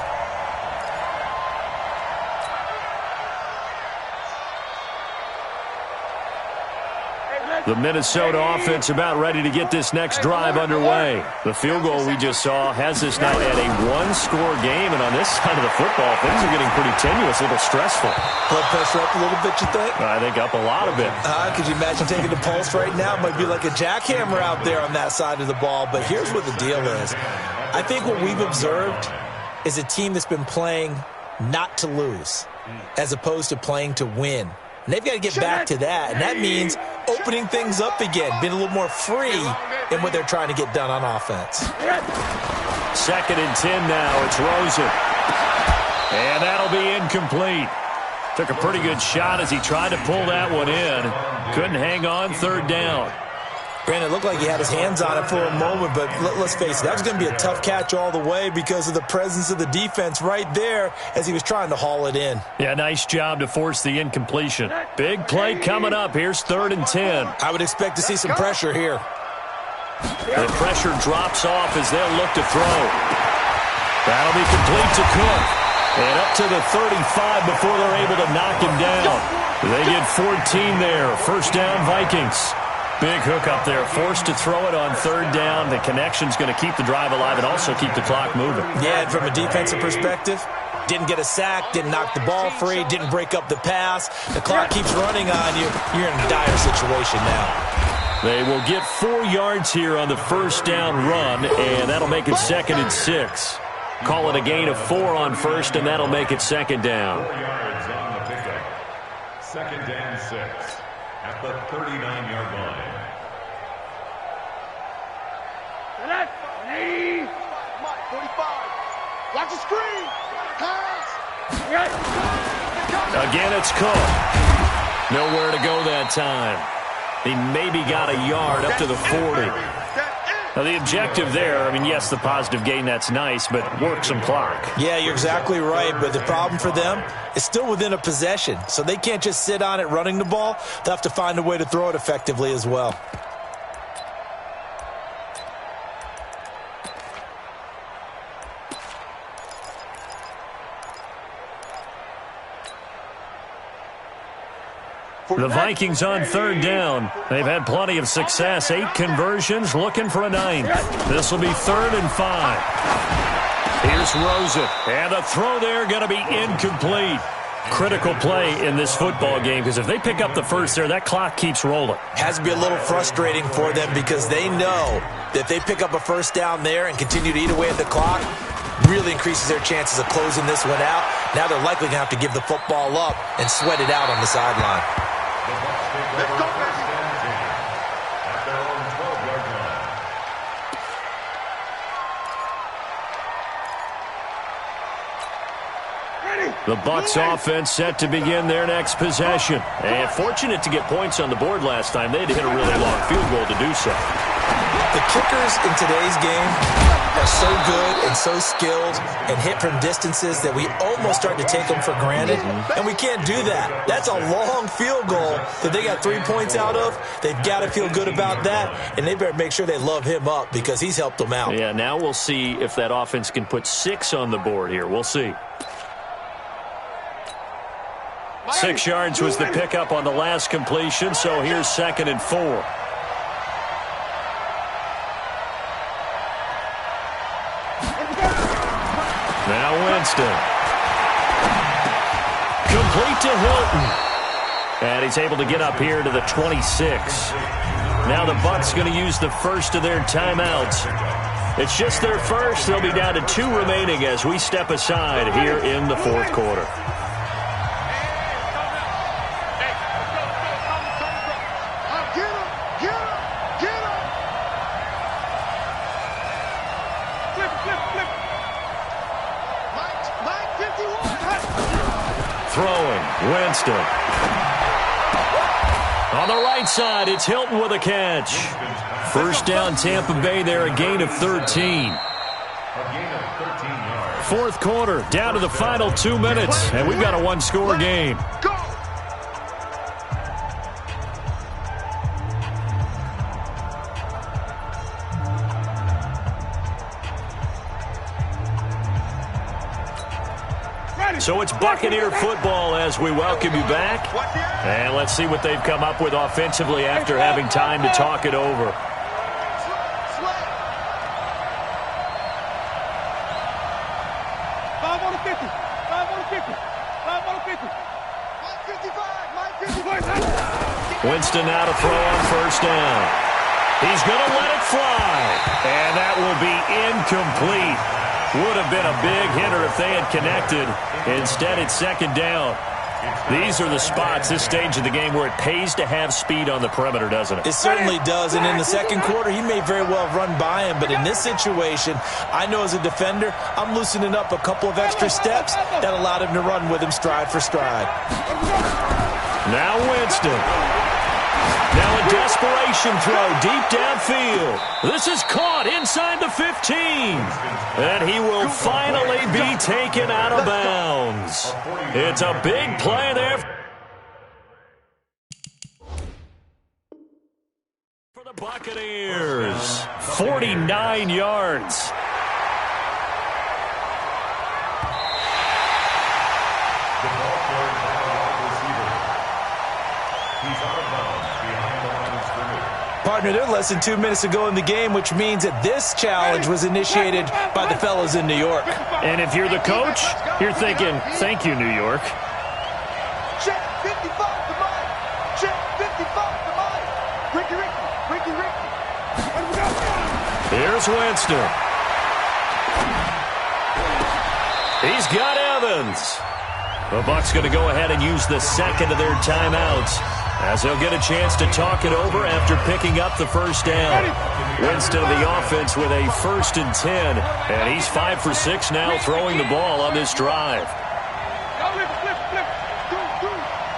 The Minnesota offense about ready to get this next drive underway. The field goal we just saw has us now at a one-score game, and on this side of the football, things are getting pretty tenuous, a little stressful. Blood pressure up a little bit, you think? I think up a lot of it. Could you imagine taking the pulse right now? It might be like a jackhammer out there on that side of the ball, but here's what the deal is. I think what we've observed is a team that's been playing not to lose as opposed to playing to win. And they've got to get back to that, and that means opening things up again, being a little more free in what they're trying to get done on offense. 2nd and 10 now. It's Rosen. And that'll be incomplete. Took a pretty good shot as he tried to pull that one in. Couldn't hang on 3rd down. Granted, it looked like he had his hands on it for a moment, but let's face it, that was going to be a tough catch all the way because of the presence of the defense right there as he was trying to haul it in. Yeah, nice job to force the incompletion. Big play coming up. Here's 3rd and 10. I would expect to see some pressure here. The pressure drops off as they'll look to throw. That'll be complete to Cook. And up to the 35 before they're able to knock him down. They get 14 there. 1st down, Vikings. Big hook up there, forced to throw it on 3rd down. The connection's going to keep the drive alive and also keep the clock moving. Yeah, and from a defensive perspective, didn't get a sack, didn't knock the ball free, didn't break up the pass. The clock keeps running on you. You're in a dire situation now. They will get 4 yards here on the 1st down run, and that'll make it 2nd and 6. Call it a gain of 4 on 1st, and that'll make it 2nd down. 4 yards on the pickup. 2nd and 6 at the 39-yard line. 45. Watch the screen. Pass. Again, it's Cook. Nowhere to go that time. He maybe got a yard up to the 40. Now, the objective there, I mean, yes, the positive gain, that's nice, but work some clock. Yeah, you're exactly right, but the problem for them is still within a possession, so they can't just sit on it running the ball. They'll have to find a way to throw it effectively as well. The Vikings on 3rd down. They've had plenty of success. 8 conversions, looking for a 9th. This will be 3rd and 5. Here's Rosen. And the throw there going to be incomplete. Critical play in this football game because if they pick up the first there, that clock keeps rolling. Has to be a little frustrating for them because they know that if they pick up a 1st down there and continue to eat away at the clock, really increases their chances of closing this one out. Now they're likely going to have to give the football up and sweat it out on the sideline. Let's go, baby. At their own 12-yard line. The Bucs offense set to begin their next possession. And fortunate to get points on the board last time. They had to hit a really long field goal to do so. The kickers in today's game are so good and so skilled and hit from distances that we almost start to take them for granted, and we can't do that. That's a long field goal that they got 3 points out of. They've got to feel good about that, and they better make sure they love him up because he's helped them out. Yeah, now we'll see if that offense can put 6 on the board here. We'll see. 6 yards was the pickup on the last completion, so here's 2nd and 4. Now Winston. Complete to Hilton. And he's able to get up here to the 26. Now the Bucs going to use the first of their timeouts. It's just their first. They'll be down to 2 remaining as we step aside here in the 4th quarter. Throwing, Winston. On the right side, it's Hilton with a catch. 1st down, Tampa Bay there, a gain of 13. 4th quarter, down to the final 2 minutes, and we've got a 1-score game. So it's Buccaneer football as we welcome you back. And let's see what they've come up with offensively after having time to talk it over. 5 on the 50. 5 on the 50. 5 on the 50. 55. Winston now to throw on first down. He's going to let it fly. And that will be incomplete. Would have been a big hitter if they had connected. Instead, it's second down. These are the spots, this stage of the game, where it pays to have speed on the perimeter, doesn't it? It certainly does, and in the second quarter, he may very well have run by him, but in this situation, I know as a defender, I'm loosening up a couple of extra steps that allowed him to run with him stride for stride. Now Winston. Now a desperation throw deep downfield. This is caught inside the 15. And he will finally be taken out of bounds. It's a big play there for the Buccaneers. 49 yards. Partner, they're less than 2 minutes to go in the game, which means that this challenge was initiated by the fellas in New York. And if you're the coach, you're thinking, thank you, New York. Check 55 to mine. Check 55 to mine. Ricky. Here's Winston. He's got Evans. The Bucs going to go ahead and use the second of their timeouts, as they'll get a chance to talk it over after picking up the first down. Winston of the offense with a 1st and 10, and he's 5 for 6 now throwing the ball on this drive. Flip.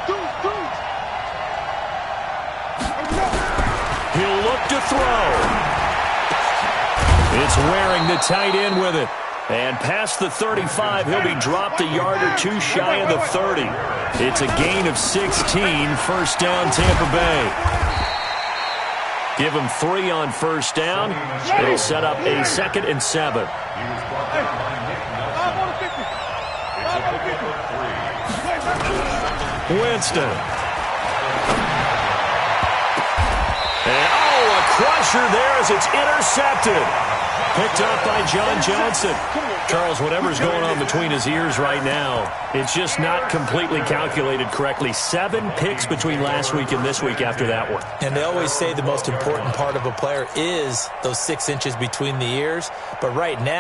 Do. He'll look to throw. It's wearing the tight end with it. And past the 35, he'll be dropped a yard or two shy of the 30. It's a gain of 16, first down Tampa Bay. Give him 3 on first down. It'll set up a 2nd and 7. Winston. And, a crusher there as it's intercepted. Picked up by John Johnson. Charles, whatever's going on between his ears right now, it's just not completely calculated correctly. 7 picks between last week and this week after that one. And they always say the most important part of a player is those 6 inches between the ears. But right now,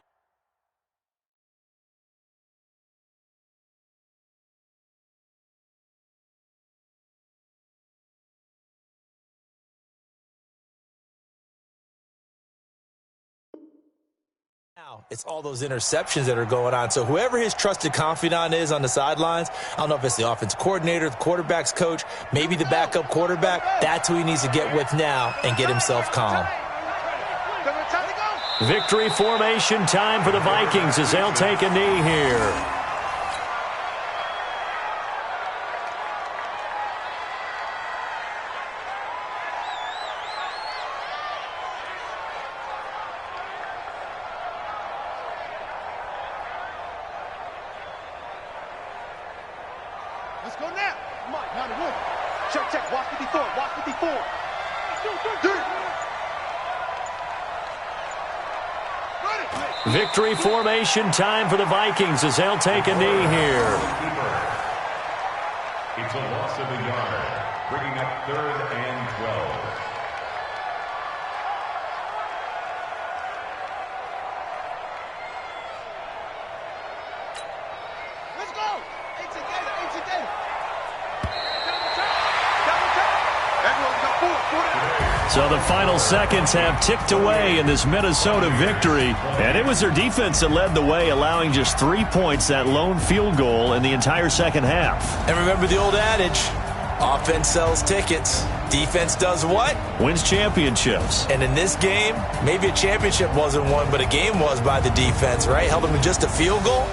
it's all those interceptions that are going on. So whoever his trusted confidant is on the sidelines, I don't know if it's the offensive coordinator, the quarterback's coach, maybe the backup quarterback, that's who he needs to get with now and get himself calm. Victory formation time for the Vikings as they'll take a knee here. Let's go now. Come on, now the wood. Check. Watch 54. Watch 54. Victory formation time for the Vikings as they'll take a knee here. It's a loss of a yard, bringing up 3rd and 12. Let's go. So the final seconds have ticked away in this Minnesota victory, and it was their defense that led the way, allowing just 3 points, that lone field goal in the entire second half. And remember the old adage, offense sells tickets. Defense does what? Wins championships. And in this game, maybe a championship wasn't won, but a game was by the defense, right? Held them to just a field goal.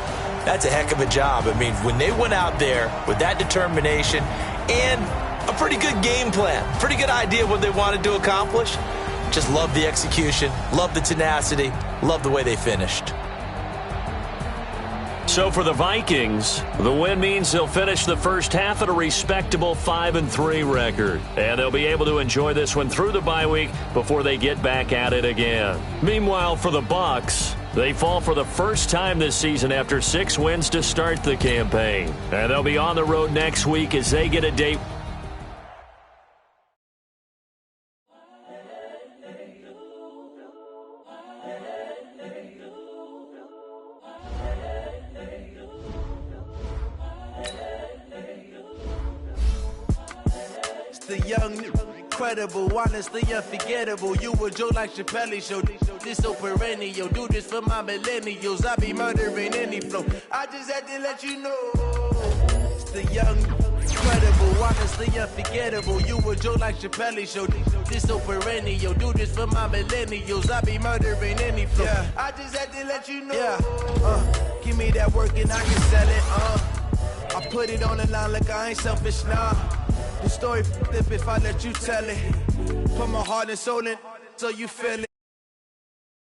That's a heck of a job. I mean, when they went out there with that determination and a pretty good game plan, pretty good idea what they wanted to accomplish, just love the execution, love the tenacity, love the way they finished. So for the Vikings, the win means they'll finish the first half at a respectable 5-3 record. And they'll be able to enjoy this one through the bye week before they get back at it again. Meanwhile, for the Bucs, they fall for the first time this season after 6 wins to start the campaign. And they'll be on the road next week as they get a date. The young, incredible, honestly unforgettable. You a Joe like Chappelle show. This so perennial. Do this for my millennials. I be murdering any flow. I just had to let you know. It's the young, incredible, honestly unforgettable. You a Joe like Chappelle show. This so perennial. Do this for my millennials. I be murdering any flow. Yeah. I just had to let you know. Yeah. Give me that work and I can sell it. I put it on the line like I ain't selfish, nah. The story flip if I let you tell it. Put my heart and soul in so you feel it.